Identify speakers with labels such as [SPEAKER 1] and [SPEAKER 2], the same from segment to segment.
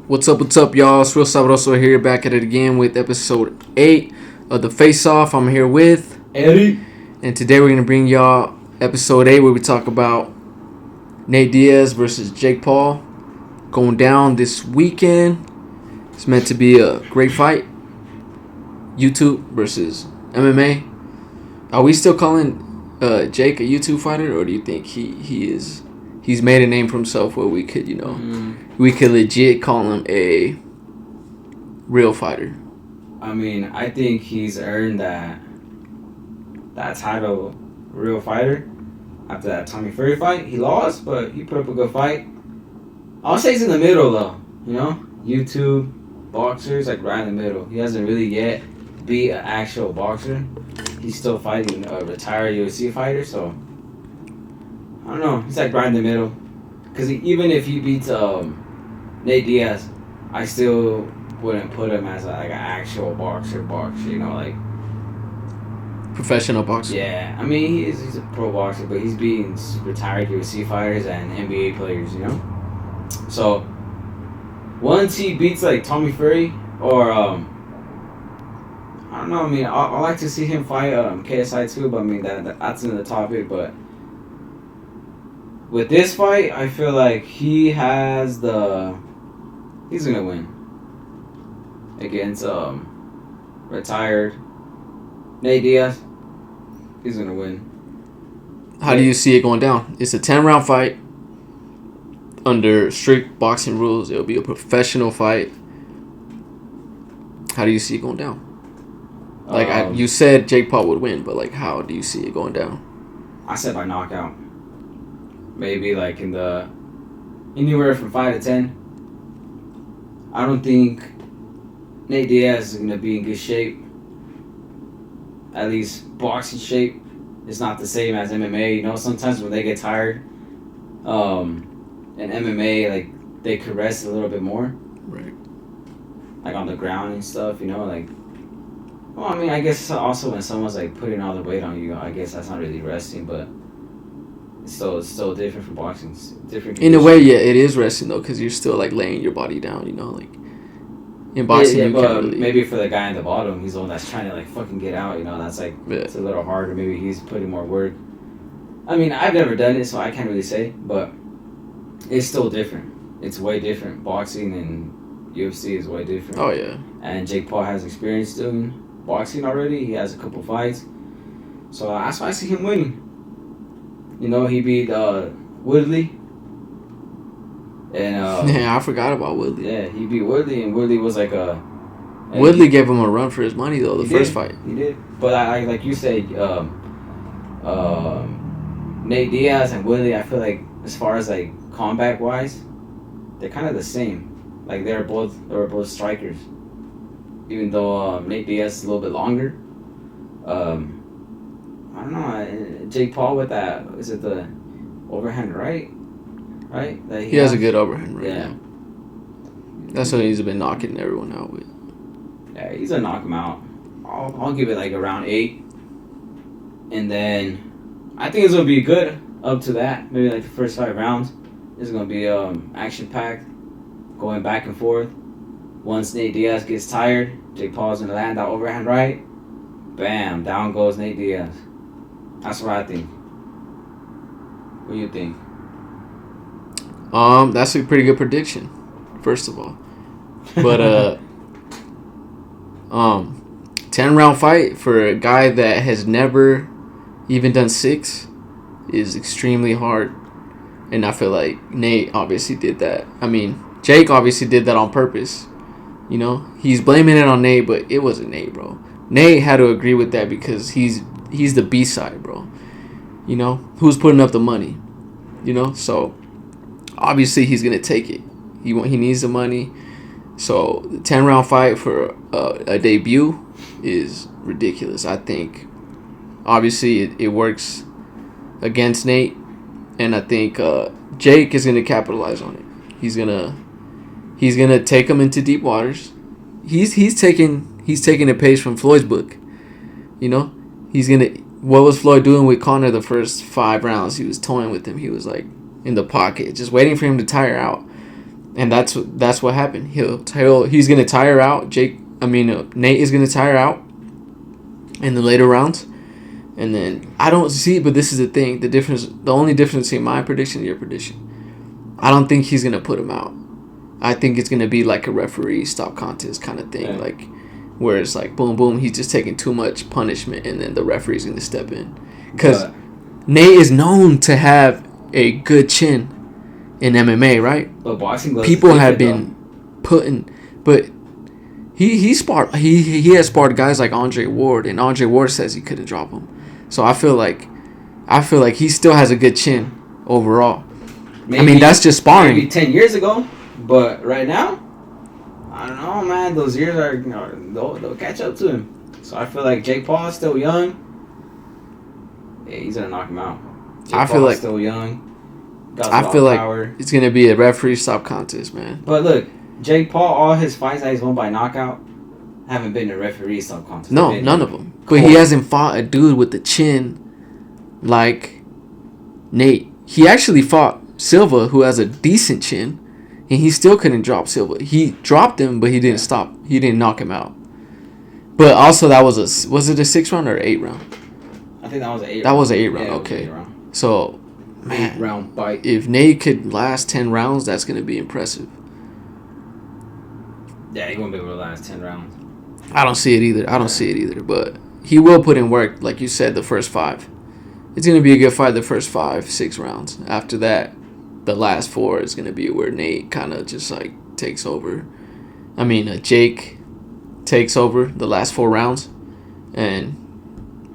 [SPEAKER 1] What's up, y'all? It's Real Sabroso here, back at it again with episode 8 of the Face Off. I'm here with
[SPEAKER 2] Eddie.
[SPEAKER 1] And today we're going to bring y'all episode 8 where we talk about Nate Diaz versus Jake Paul going down this weekend. It's meant to be a great fight. YouTube versus MMA. Are we still calling Jake a YouTube fighter, or do you think he's made a name for himself where we could, we could legit call him a real fighter?
[SPEAKER 2] I mean, I think he's earned that title, real fighter. After that Tommy Fury fight, he lost, but he put up a good fight. I'll say he's in the middle though. YouTube boxers, like right in the middle. He hasn't really yet beat an actual boxer. He's still fighting a retired UFC fighter, so I don't know. He's like right in the middle. Because even if he beats Nate Diaz, I still wouldn't put him as like an actual boxer. Like
[SPEAKER 1] Professional boxer.
[SPEAKER 2] Yeah, I mean he's a pro boxer, but he's beating retired UFC fighters and NBA players. So once he beats like Tommy Fury or I don't know. I mean, I like to see him fight KSI too, but I mean that's another topic. But with this fight, I feel like he's gonna win against retired Nate Diaz. He's gonna win.
[SPEAKER 1] How do you see it going down? It's a 10-round fight under strict boxing rules. It'll be a professional fight. How do you see it going down? Like you said, Jake Paul would win, but like, how do you see it going down?
[SPEAKER 2] I said by knockout. Maybe like in the anywhere from 5 to 10. I don't think Nate Diaz is gonna be in good shape. At least boxing shape is not the same as MMA. Sometimes when they get tired, in MMA, like they could rest a little bit more.
[SPEAKER 1] Right. Like
[SPEAKER 2] on the ground and stuff. Well, I mean, I guess also when someone's like putting all the weight on you, I guess that's not really resting, but it's still different from boxing. It's different.
[SPEAKER 1] In a way, yeah, it is resting though, because you're still like laying your body down. Like in boxing,
[SPEAKER 2] yeah,
[SPEAKER 1] you
[SPEAKER 2] but
[SPEAKER 1] can't really.
[SPEAKER 2] Maybe for the guy in the bottom, he's the one that's trying to like fucking get out. That's like It's a little harder. Maybe he's putting more work. I mean, I've never done it, so I can't really say, but it's still different. It's way different. Boxing and UFC is way different.
[SPEAKER 1] Oh yeah.
[SPEAKER 2] And Jake Paul has experience doing boxing already. He has a couple fights, so that's why I see him winning. He beat Woodley, and
[SPEAKER 1] yeah, I forgot about Woodley.
[SPEAKER 2] Yeah, he beat Woodley, and Woodley was like
[SPEAKER 1] Woodley gave him a run for his money though. The first fight,
[SPEAKER 2] he did. But I like you said, Nate Diaz and Woodley. I feel like as far as like combat wise, they're kind of the same. Like they were both strikers. Even though Nate Diaz is a little bit longer. I don't know. Jake Paul with that, is it the overhand right? Right?
[SPEAKER 1] He has a good overhand right.
[SPEAKER 2] Yeah.
[SPEAKER 1] That's what he's been knocking everyone out with.
[SPEAKER 2] Yeah, he's gonna knock him out. I'll give it like around 8. And then I think it's gonna be good up to that. Maybe like the first 5 rounds. It's gonna be action packed, going back and forth. Once Nate Diaz gets tired, Jake Paul's gonna land that overhand right. Bam, down goes Nate Diaz. That's what I think. What do you think?
[SPEAKER 1] That's a pretty good prediction, first of all. But 10-round fight for a guy that has never even done 6 is extremely hard. And I feel like Nate obviously did that. I mean, Jake obviously did that on purpose. He's blaming it on Nate, but it wasn't Nate, bro. Nate had to agree with that because he's the B-side, bro. Who's putting up the money? So obviously he's gonna take it. He needs the money. So the 10-round fight for a debut is ridiculous. I think obviously it works against Nate, and I think Jake is gonna capitalize on it. He's gonna take him into deep waters. He's taking a page from Floyd's book. He's gonna what was Floyd doing with Conor the first 5 rounds? He was toying with him. He was like in the pocket, just waiting for him to tire out. and that's what happened. He's gonna tire out Nate is gonna tire out in the later rounds, and then I don't see. But this is the thing: the only difference between my prediction and your prediction, I don't think he's gonna put him out. I think it's gonna be like a referee stop contest kind of thing, like where it's like boom, boom, he's just taking too much punishment, and then the referee's gonna step in, because Nate is known to have a good chin in MMA, right?
[SPEAKER 2] But boxing
[SPEAKER 1] people have been putting, but he has sparred guys like Andre Ward, and Andre Ward says he couldn't drop him. So I feel like he still has a good chin overall. Maybe, that's just sparring.
[SPEAKER 2] Maybe 10 years ago, but right now, I don't know, man. Those years they'll catch up to him. So I feel like Jake Paul is still young. Yeah, he's gonna knock him out.
[SPEAKER 1] I feel like
[SPEAKER 2] still young.
[SPEAKER 1] I feel like it's gonna be a referee stop contest, man.
[SPEAKER 2] But look, Jake Paul, all his fights that he's won by knockout haven't been a referee stop contest.
[SPEAKER 1] No, none of them. But he hasn't fought a dude with the chin like Nate. He actually fought Silva, who has a decent chin, and he still couldn't drop Silva. He dropped him, but he didn't stop. He didn't knock him out. But also, was it a 6 round or 8 round?
[SPEAKER 2] I think that was an 8 round.
[SPEAKER 1] That was an 8 round, okay. So, man,
[SPEAKER 2] 8-round fight.
[SPEAKER 1] If Nate could last 10 rounds, that's going to be impressive.
[SPEAKER 2] Yeah, he won't be able to last 10 rounds.
[SPEAKER 1] I don't see it either. But he will put in work, like you said, the first 5. It's going to be a good fight the first 5-6 rounds. After that, the last 4 is going to be where Nate kind of just like takes over. Jake takes over the last 4 rounds and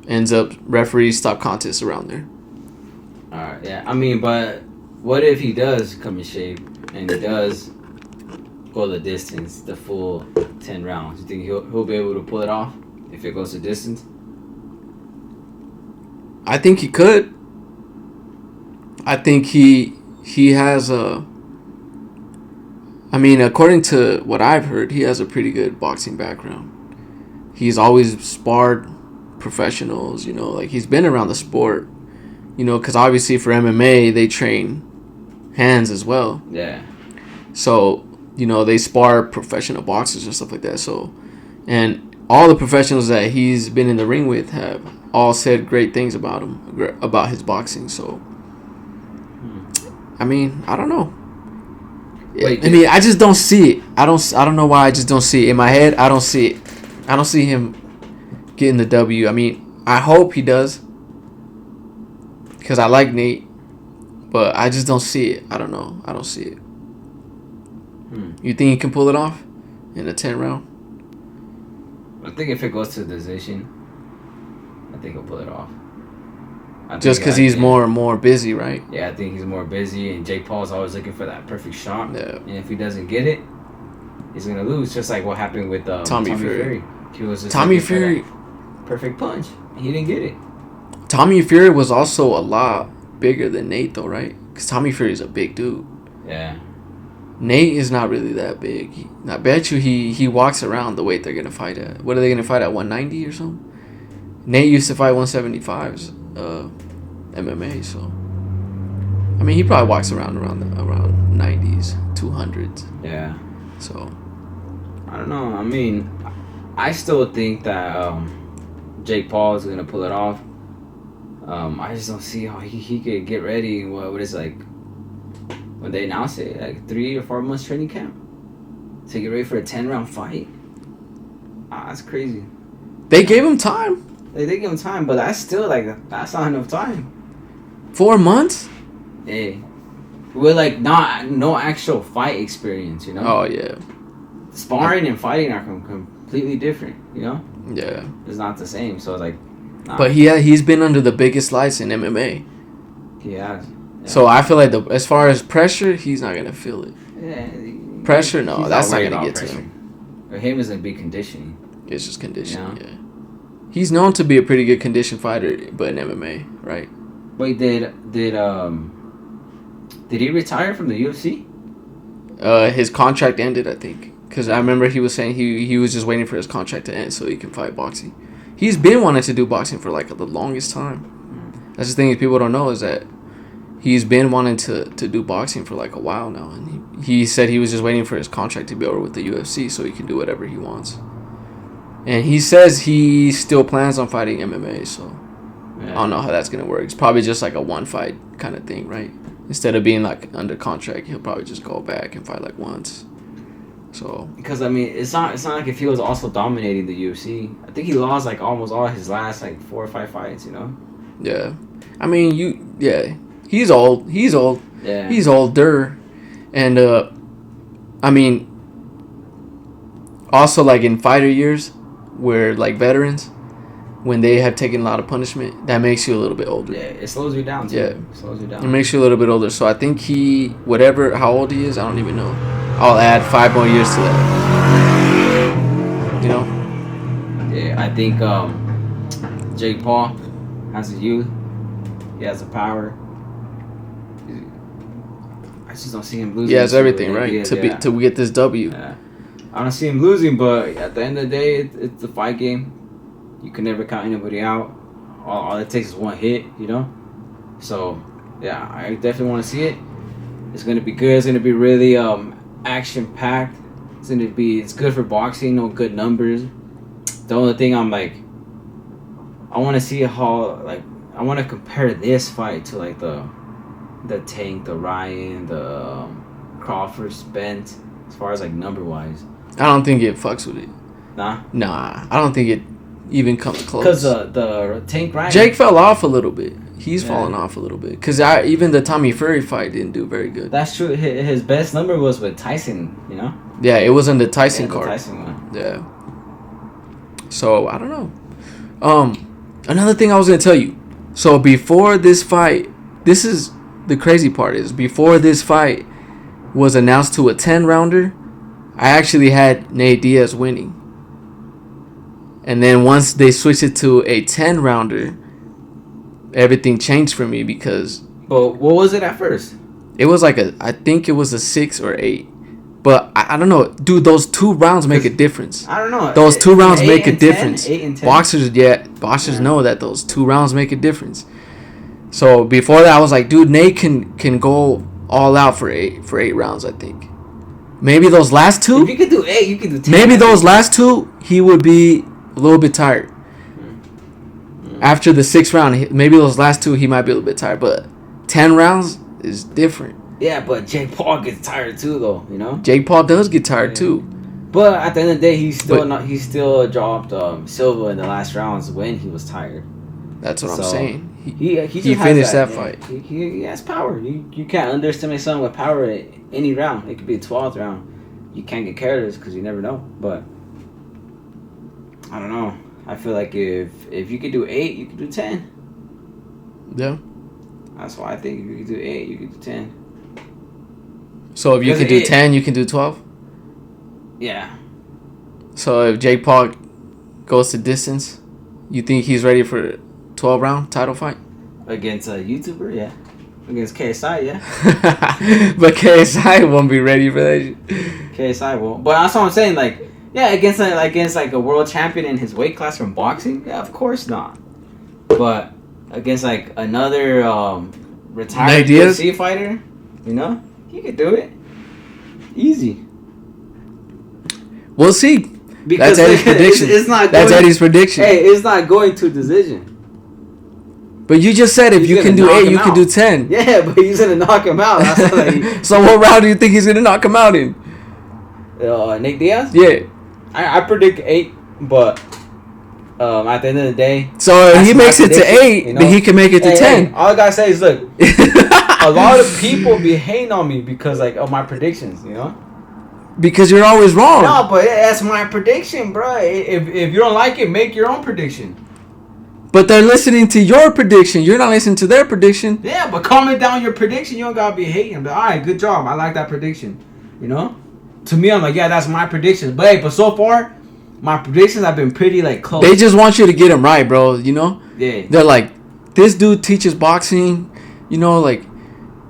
[SPEAKER 1] ends up referee stop contest around there.
[SPEAKER 2] All right, yeah. But what if he does come in shape and he does go the distance, the full 10 rounds? You think he'll be able to pull it off if it goes the distance?
[SPEAKER 1] I think he could. I think he has according to what I've heard, he has a pretty good boxing background. He's always sparred professionals, like he's been around the sport, because obviously for MMA, they train hands as well.
[SPEAKER 2] Yeah.
[SPEAKER 1] So, they spar professional boxers and stuff like that. So, and all the professionals that he's been in the ring with have all said great things about him, about his boxing. So, I don't know.
[SPEAKER 2] Wait,
[SPEAKER 1] I just don't see it. I don't know why I just don't see it. In my head, I don't see it. I don't see him getting the W. I hope he does, because I like Nate, but I just don't see it. I don't know. I don't see it. You think he can pull it off in a 10 round?
[SPEAKER 2] I think if it goes to the decision, I think he'll pull it off.
[SPEAKER 1] Just because he's more busy, right?
[SPEAKER 2] Yeah, I think he's more busy, and Jake Paul's always looking for that perfect shot.
[SPEAKER 1] Yeah.
[SPEAKER 2] And if he doesn't get it, he's gonna lose. Just like what happened with
[SPEAKER 1] Tommy Fury.
[SPEAKER 2] He was just
[SPEAKER 1] Tommy Fury,
[SPEAKER 2] perfect punch. He didn't get it.
[SPEAKER 1] Tommy Fury was also a lot bigger than Nate, though, right? Because Tommy Fury is a big dude.
[SPEAKER 2] Yeah.
[SPEAKER 1] Nate is not really that big. I bet you he walks around the weight they're gonna fight at. What are they gonna fight at? 190 or something? Nate used to fight 175s. MMA, so he probably walks around 90s, 200s.
[SPEAKER 2] Yeah.
[SPEAKER 1] So
[SPEAKER 2] I don't know. I still think that Jake Paul is gonna pull it off. I just don't see how he could get ready. What is like when they announce it, like 3 or 4 months training camp to get ready for a 10-round fight. That's crazy.
[SPEAKER 1] They gave him time.
[SPEAKER 2] They did give him time, but that's still that's not enough time.
[SPEAKER 1] 4 months?
[SPEAKER 2] Yeah. With no actual fight experience,
[SPEAKER 1] Oh yeah.
[SPEAKER 2] Sparring and fighting are completely different,
[SPEAKER 1] Yeah.
[SPEAKER 2] It's not the same, so it's like. Nah.
[SPEAKER 1] But he's been under the biggest lights in MMA.
[SPEAKER 2] He has. Yeah.
[SPEAKER 1] So I feel like as far as pressure, he's not gonna feel it.
[SPEAKER 2] Yeah.
[SPEAKER 1] Pressure, no, that's not gonna get to him.
[SPEAKER 2] For him, it's gonna be conditioning.
[SPEAKER 1] It's just conditioning, yeah. He's known to be a pretty good condition fighter, but in MMA, right?
[SPEAKER 2] Wait, did he retire from the UFC?
[SPEAKER 1] His contract ended, I think, because I remember he was saying he was just waiting for his contract to end so he can fight boxing. He's been wanting to do boxing for the longest time. That's the thing is people don't know is that he's been wanting to do boxing for like a while now, and he said he was just waiting for his contract to be over with the UFC so he can do whatever he wants. And he says he still plans on fighting MMA, so I don't know how that's gonna work. It's probably just like a one fight kind of thing, right? Instead of being like under contract, he'll probably just go back and fight like once. So
[SPEAKER 2] because I mean, it's not like if he was also dominating the UFC. I think he lost like almost all his last like 4 or 5 fights. You know.
[SPEAKER 1] Yeah, I mean he's old.
[SPEAKER 2] Yeah.
[SPEAKER 1] He's older, and I mean also like in fighter years, where like veterans, when they have taken a lot of punishment, that makes you a little bit older.
[SPEAKER 2] Yeah, it slows you down too.
[SPEAKER 1] Yeah.
[SPEAKER 2] It slows you down.
[SPEAKER 1] It makes you a little bit older. So I think how old he is, I don't even know. I'll add 5 more years to that. You know?
[SPEAKER 2] Yeah, I think Jake Paul has the youth. He has the power. I just don't see him losing.
[SPEAKER 1] He has everything, right? To get this W.
[SPEAKER 2] Yeah. I don't see him losing, but at the end of the day, it's a fight game. You can never count anybody out. All it takes is one hit, you know? So, yeah, I definitely want to see it. It's going to be good. It's going to be really action-packed. It's good for boxing, good numbers. The only thing I'm like, I want to see how, like, I want to compare this fight to, like, the Tank, the Ryan, the Crawford, Spence, as far as, like, number-wise.
[SPEAKER 1] I don't think it fucks with it.
[SPEAKER 2] Nah,
[SPEAKER 1] I don't think it even comes close.
[SPEAKER 2] Because the Tank Ryan...
[SPEAKER 1] Jake fell off a little bit. He's fallen off a little bit. Because even the Tommy Fury fight didn't do very good.
[SPEAKER 2] That's true. His best number was with Tyson, you know?
[SPEAKER 1] Yeah, it was in the Tyson card.
[SPEAKER 2] The Tyson one.
[SPEAKER 1] Yeah. So, I don't know. Another thing I was going to tell you. So, before this fight... This is... The crazy part is, before this fight was announced to a 10-rounder, I actually had Nate Diaz winning. And then once they switched it to a 10-rounder, everything changed for me because...
[SPEAKER 2] But what was it at first?
[SPEAKER 1] It was like I think it was a 6 or 8. But I don't know. Dude, those 2 rounds make a difference.
[SPEAKER 2] I don't know.
[SPEAKER 1] Those 2 rounds make a difference.
[SPEAKER 2] 8 and 10.
[SPEAKER 1] Boxers know that those 2 rounds make a difference. So before that, I was like, dude, Nate can go all out for 8 rounds, I think. Maybe those last 2...
[SPEAKER 2] If you could do 8, you could do 10.
[SPEAKER 1] Maybe those last 2, he would be a little bit tired. After the 6th round, maybe those last 2, he might be a little bit tired. But 10 rounds is different.
[SPEAKER 2] Yeah, but Jake Paul gets tired too, though. You know.
[SPEAKER 1] Jake Paul does get tired too.
[SPEAKER 2] But at the end of the day, he still dropped Silva in the last rounds when he was tired.
[SPEAKER 1] That's what I'm saying.
[SPEAKER 2] He
[SPEAKER 1] finished that fight.
[SPEAKER 2] He has power. You can't underestimate someone with power at any round. It could be a 12th round. You can't get careless because you never know. But I don't know. I feel like if you could do 8, you could do 10.
[SPEAKER 1] Yeah.
[SPEAKER 2] That's why I think if you could do 8, you could do 10.
[SPEAKER 1] So if you can do 10, you can do 12?
[SPEAKER 2] Yeah.
[SPEAKER 1] So if Jake Paul goes to distance, you think he's ready for a 12-round title fight?
[SPEAKER 2] Against a YouTuber, yeah. Against KSI, yeah.
[SPEAKER 1] But KSI won't be ready for that.
[SPEAKER 2] KSI won't. But that's what I'm saying, like, yeah, against like a world champion in his weight class from boxing, yeah, of course not. But against like another retired UFC fighter, you know, he could do it. Easy.
[SPEAKER 1] We'll see.
[SPEAKER 2] Because
[SPEAKER 1] that's Eddie's prediction.
[SPEAKER 2] It's not
[SPEAKER 1] that's Eddie's prediction.
[SPEAKER 2] Hey, it's not going to decision.
[SPEAKER 1] But you just said if you can do 8, you can do 10.
[SPEAKER 2] Yeah, but he's gonna knock him out. That's like,
[SPEAKER 1] so what round do you think he's gonna knock him out in?
[SPEAKER 2] Nate Diaz?
[SPEAKER 1] Yeah.
[SPEAKER 2] I predict 8, but at the end of the day,
[SPEAKER 1] so if he makes it to 8, you know? Then he can make it to 10.
[SPEAKER 2] Hey, all I gotta say is, look, a lot of people be hating on me because like of my predictions, you know.
[SPEAKER 1] Because you're always wrong.
[SPEAKER 2] No, but that's my prediction, bro. If you don't like it, make your own prediction.
[SPEAKER 1] But they're listening to your prediction. You're not listening to their prediction.
[SPEAKER 2] Yeah, but comment down your prediction. You don't gotta be hating. But all right, good job. I like that prediction. You know. To me, I'm like, yeah, that's my prediction. But hey, but so far, my predictions have been pretty like close.
[SPEAKER 1] They just want you to get them right, bro. You know.
[SPEAKER 2] Yeah.
[SPEAKER 1] They're like, this dude teaches boxing. You know, like.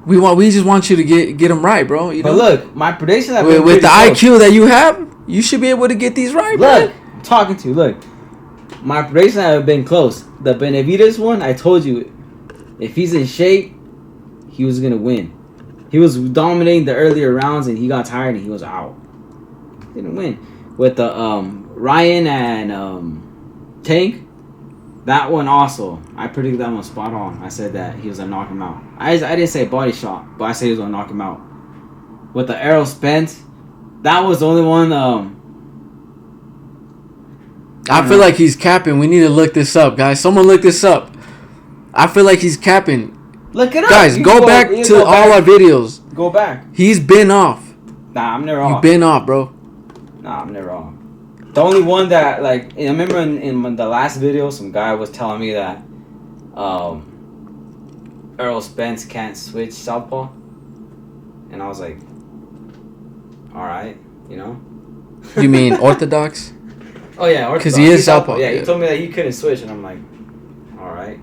[SPEAKER 1] We just want you to get them right, bro. You know?
[SPEAKER 2] But look, my predictions have been
[SPEAKER 1] with the
[SPEAKER 2] close.
[SPEAKER 1] IQ that you have, you should be able to get these right, bro.
[SPEAKER 2] Look, I'm talking to you. Look, my predictions have been close. The Benavidez one, I told you, if he's in shape, he was gonna win. He was dominating the earlier rounds, and he got tired, and he was out. Didn't win with the Ryan and Tank. That one also, I predicted that one spot on. I said that he was gonna knock him out. I didn't say body shot, but I said he was gonna knock him out. With the Errol Spence, that was the only one.
[SPEAKER 1] I feel like he's capping. We need to look this up, guys. Someone look this up. I feel like he's capping.
[SPEAKER 2] Look it up.
[SPEAKER 1] Guys, go back to all our videos.
[SPEAKER 2] Go back.
[SPEAKER 1] He's been off.
[SPEAKER 2] Nah, I'm never off.
[SPEAKER 1] You've been off, bro.
[SPEAKER 2] Nah, I'm never off. The only one that, like, I remember in the last video, some guy was telling me that Errol Spence can't switch southpaw. And I was like, alright, you know?
[SPEAKER 1] You mean orthodox?
[SPEAKER 2] Oh, yeah, orthodox.
[SPEAKER 1] Because he is southpaw.
[SPEAKER 2] Yeah, he told me that he couldn't switch, and I'm like, alright.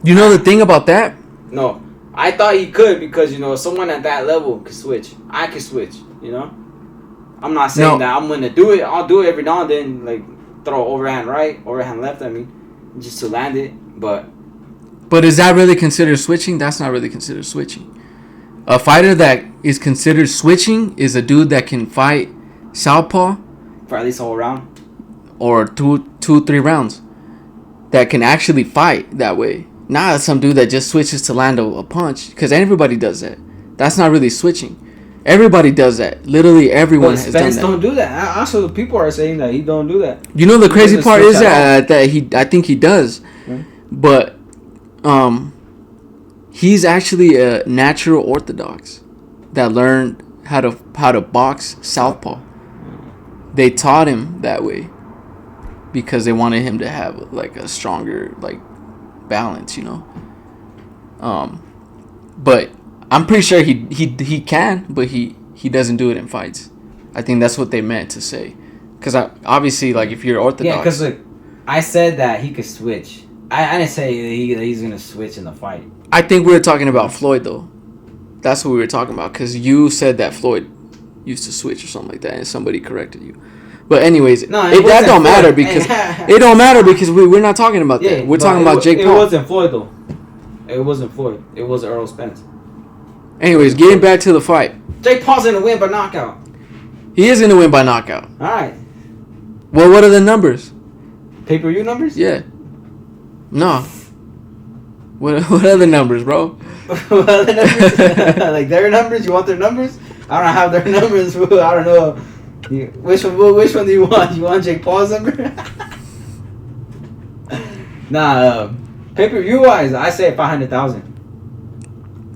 [SPEAKER 1] You know the thing about that?
[SPEAKER 2] No, I thought he could because, you know, someone at that level could switch. I could switch, you know? I'm not saying that I'm going to do it. I'll do it every now and then, like throw overhand right, overhand left, I mean, just to land it. But
[SPEAKER 1] is that really considered switching? That's not really considered switching. A fighter that is considered switching is a dude that can fight southpaw
[SPEAKER 2] for at least a whole round.
[SPEAKER 1] Or 3 rounds. That can actually fight that way. Not some dude that just switches to land a punch. Because everybody does that. That's not really switching. Everybody does that. Literally everyone has done that.
[SPEAKER 2] Spence don't do that. Also, people are saying that he don't do that.
[SPEAKER 1] You know the crazy part is that I think he does.
[SPEAKER 2] Hmm?
[SPEAKER 1] But he's actually a natural orthodox that learned how to box southpaw. They taught him that way because they wanted him to have like a stronger like balance, you know. But I'm pretty sure he can, but he doesn't do it in fights. I think that's what they meant to say. Because obviously, like, if you're orthodox...
[SPEAKER 2] Yeah, because, like, I said that he could switch. I didn't say that he's going to switch in the fight.
[SPEAKER 1] I think we were talking about Floyd, though. That's what we were talking about. Because you said that Floyd used to switch or something like that, and somebody corrected you. But anyways, that don't matter because... it don't matter because we're not talking about that. We're talking about Jake Paul.
[SPEAKER 2] It wasn't Floyd, though. It wasn't Floyd. It was Errol Spence.
[SPEAKER 1] Anyways, getting back to the fight.
[SPEAKER 2] Jake Paul's going to win by knockout.
[SPEAKER 1] He is going to win by knockout.
[SPEAKER 2] All right.
[SPEAKER 1] Well, what are the numbers?
[SPEAKER 2] Pay-per-view numbers?
[SPEAKER 1] Yeah. No. What are the numbers, bro?
[SPEAKER 2] What are the numbers? Like their numbers? You want their numbers? I don't have their numbers. I don't know. Which one do you want? You want Jake Paul's number? Nah. Pay-per-view wise, I say 500,000.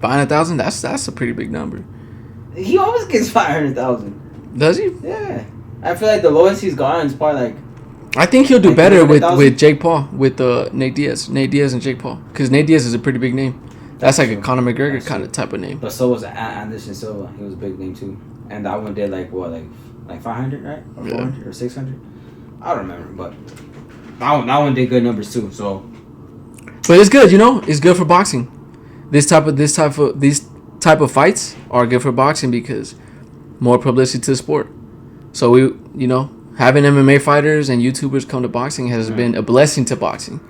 [SPEAKER 1] 500,000? That's a pretty big number.
[SPEAKER 2] He always gets 500,000.
[SPEAKER 1] Does he?
[SPEAKER 2] Yeah. I feel like the lowest he's gotten is probably like...
[SPEAKER 1] I think he'll do better with Jake Paul, with Nate Diaz. Nate Diaz and Jake Paul. Because Nate Diaz is a pretty big name. That's like a Conor McGregor kind of type of name.
[SPEAKER 2] But so was Anderson Silva. He was a big name too. And that one did like 500, right? Or 400 or 600? I don't remember, but that one did good numbers too. So,
[SPEAKER 1] but it's good, you know. It's good for boxing. These type of fights are good for boxing because more publicity to the sport. So having MMA fighters and YouTubers come to boxing has been a blessing to boxing.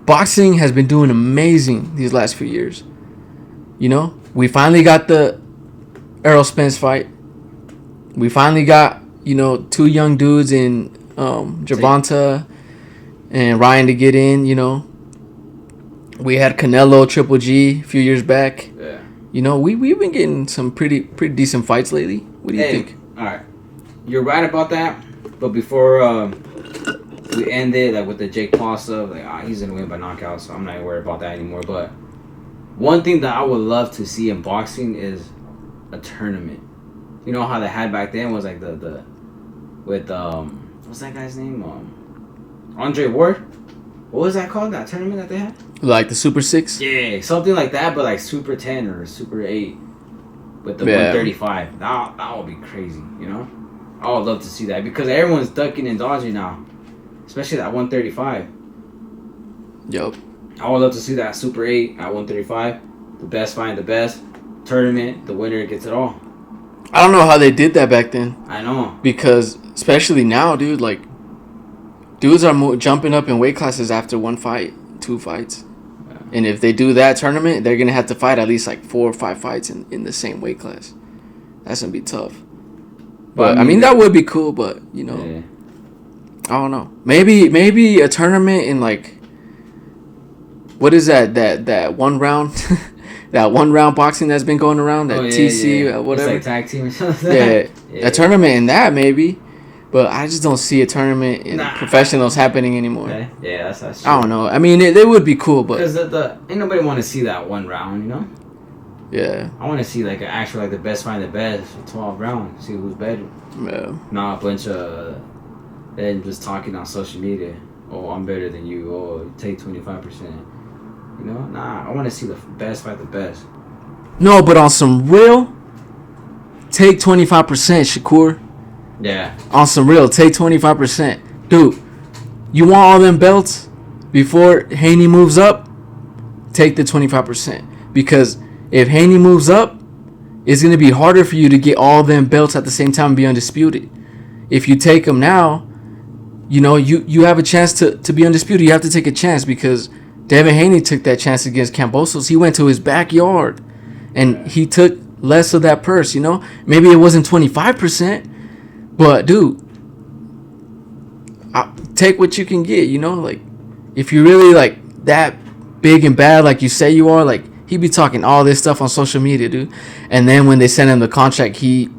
[SPEAKER 1] Boxing has been doing amazing these last few years. You know, we finally got the Errol Spence fight. We finally got, 2 young dudes in Gervonta and Ryan to get in, We had Canelo, Triple G a few years back.
[SPEAKER 2] Yeah.
[SPEAKER 1] We've been getting some pretty decent fights lately. What do you think?
[SPEAKER 2] All right. You're right about that. But before we end it, like with the Jake Paul stuff, he's going to win by knockout, so I'm not even worried about that anymore. But one thing that I would love to see in boxing is a tournament. You know how they had back then was like with what's that guy's name? Andre Ward. What was that called? That tournament that they had?
[SPEAKER 1] Like the Super 6?
[SPEAKER 2] Yeah, something like that, but like Super 10 or Super 8 with the 135. That would be crazy, I would love to see that because everyone's ducking and dodging now, especially that 135.
[SPEAKER 1] Yup.
[SPEAKER 2] I would love to see that Super 8 at 135. The best find the best. Tournament, the winner gets it all.
[SPEAKER 1] I don't know how they did that back then.
[SPEAKER 2] I know.
[SPEAKER 1] Because, especially now, dude, like, dudes are jumping up in weight classes after 1 fight, 2 fights.
[SPEAKER 2] Yeah.
[SPEAKER 1] And if they do that tournament, they're gonna have to fight at least like 4 or 5 fights in the same weight class. That's gonna be tough. But I mean that would be cool. But you know,
[SPEAKER 2] Yeah.
[SPEAKER 1] I don't know. Maybe a tournament in like, what is that 1 round, that 1 round boxing that's been going around, that TC whatever.
[SPEAKER 2] It's like tag team or something.
[SPEAKER 1] Yeah, a tournament in that maybe. But I just don't see a tournament in professionals happening anymore.
[SPEAKER 2] Yeah, that's true.
[SPEAKER 1] I don't know. I mean, they would be cool, but
[SPEAKER 2] because ain't nobody want to see that 1 round, you know.
[SPEAKER 1] Yeah.
[SPEAKER 2] I want to see like an actual like the best find the best for 12 rounds. See who's better.
[SPEAKER 1] Yeah.
[SPEAKER 2] Not a bunch of then just talking on social media. Oh, I'm better than you. Oh, take 25%. You know, nah. I want to see the best fight the best.
[SPEAKER 1] No, but on some real, take 25%, Shakur.
[SPEAKER 2] Yeah.
[SPEAKER 1] On some real, take 25%. Dude, you want all them belts before Haney moves up? Take the 25%. Because if Haney moves up, it's going to be harder for you to get all them belts at the same time and be undisputed. If you take them now, you know, you have a chance to be undisputed. You have to take a chance because Devin Haney took that chance against Kambosos. He went to his backyard and he took less of that purse, you know? Maybe it wasn't 25%. But, dude, take what you can get, you know? Like, if you're really, like, that big and bad like you say you are, like, he be talking all this stuff on social media, dude. And then when they send him the contract, he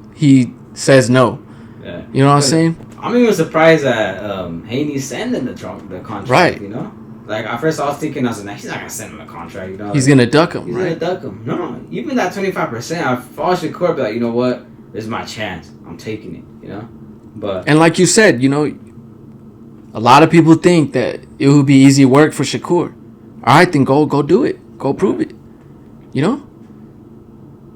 [SPEAKER 1] says no.
[SPEAKER 2] Yeah.
[SPEAKER 1] You know what I'm saying?
[SPEAKER 2] I'm even surprised that Haney sending the contract,
[SPEAKER 1] right.
[SPEAKER 2] You know? Like, at first I was thinking, I was like, he's not going to send him a contract, you know?
[SPEAKER 1] He's going to duck him,
[SPEAKER 2] he's
[SPEAKER 1] right?
[SPEAKER 2] He's going to duck him. No, even that 25%, I fall Shakur, be like, you know what? This is my chance. I'm taking it, you know? But
[SPEAKER 1] and like you said, you know, a lot of people think that it would be easy work for Shakur. All right, then go do it. Go prove it. You know?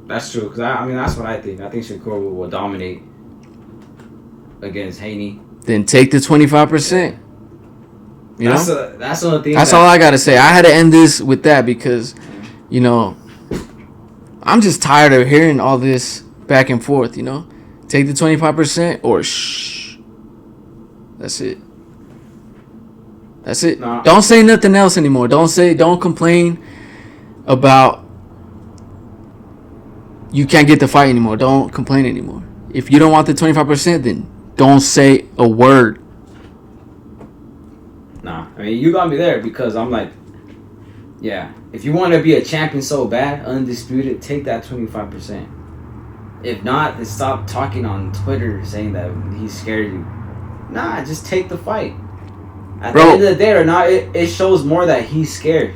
[SPEAKER 2] That's true. Because, I mean, that's what I think. I think Shakur will dominate against Haney.
[SPEAKER 1] Then take the 25%. You know?
[SPEAKER 2] That's the only thing.
[SPEAKER 1] That's all I got to say. I had to end this with that because, you know, I'm just tired of hearing all this back and forth, you know? Take the 25% or shh. That's it. That's it.
[SPEAKER 2] Nah.
[SPEAKER 1] Don't say nothing else anymore. Don't complain about you can't get the fight anymore. Don't complain anymore. If you don't want the 25%, then don't say a word.
[SPEAKER 2] Nah. I mean, you got me there because I'm like, yeah, if you want to be a champion so bad, undisputed, take that 25%. If not, then stop talking on Twitter saying that he's scared of you. Nah, just take the fight. At the end of the day or not, it shows more that he's scared.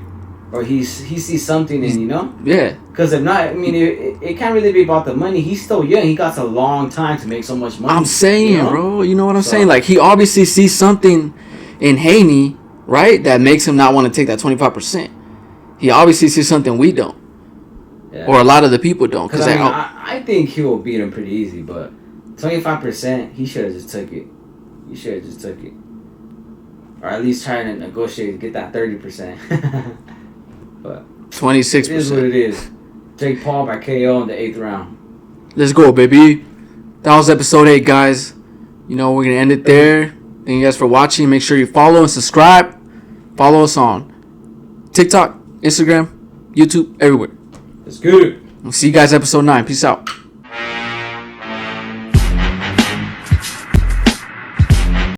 [SPEAKER 2] Or he sees something in, you know?
[SPEAKER 1] Yeah.
[SPEAKER 2] Because if not, I mean, it can't really be about the money. He's still young. He got a long time to make so much money.
[SPEAKER 1] I'm saying,
[SPEAKER 2] you know?
[SPEAKER 1] bro. You know what I'm saying? Like, he obviously sees something in Haney, right, that makes him not want to take that 25%. He obviously sees something we don't. Yeah. Or a lot of the people don't.
[SPEAKER 2] Because I think he will beat him pretty easy, but 25%, he should have just took it. He should have just took it. Or at least try to negotiate to get that 30%. But
[SPEAKER 1] 26%.
[SPEAKER 2] It is what it is. Jake Paul by KO in the 8th round.
[SPEAKER 1] Let's go, baby. That was episode 8, guys. You know, we're going to end it there. Thank you guys for watching. Make sure you follow and subscribe. Follow us on TikTok, Instagram, YouTube, everywhere.
[SPEAKER 2] Let's get it.
[SPEAKER 1] We'll see you guys episode 9. Peace out.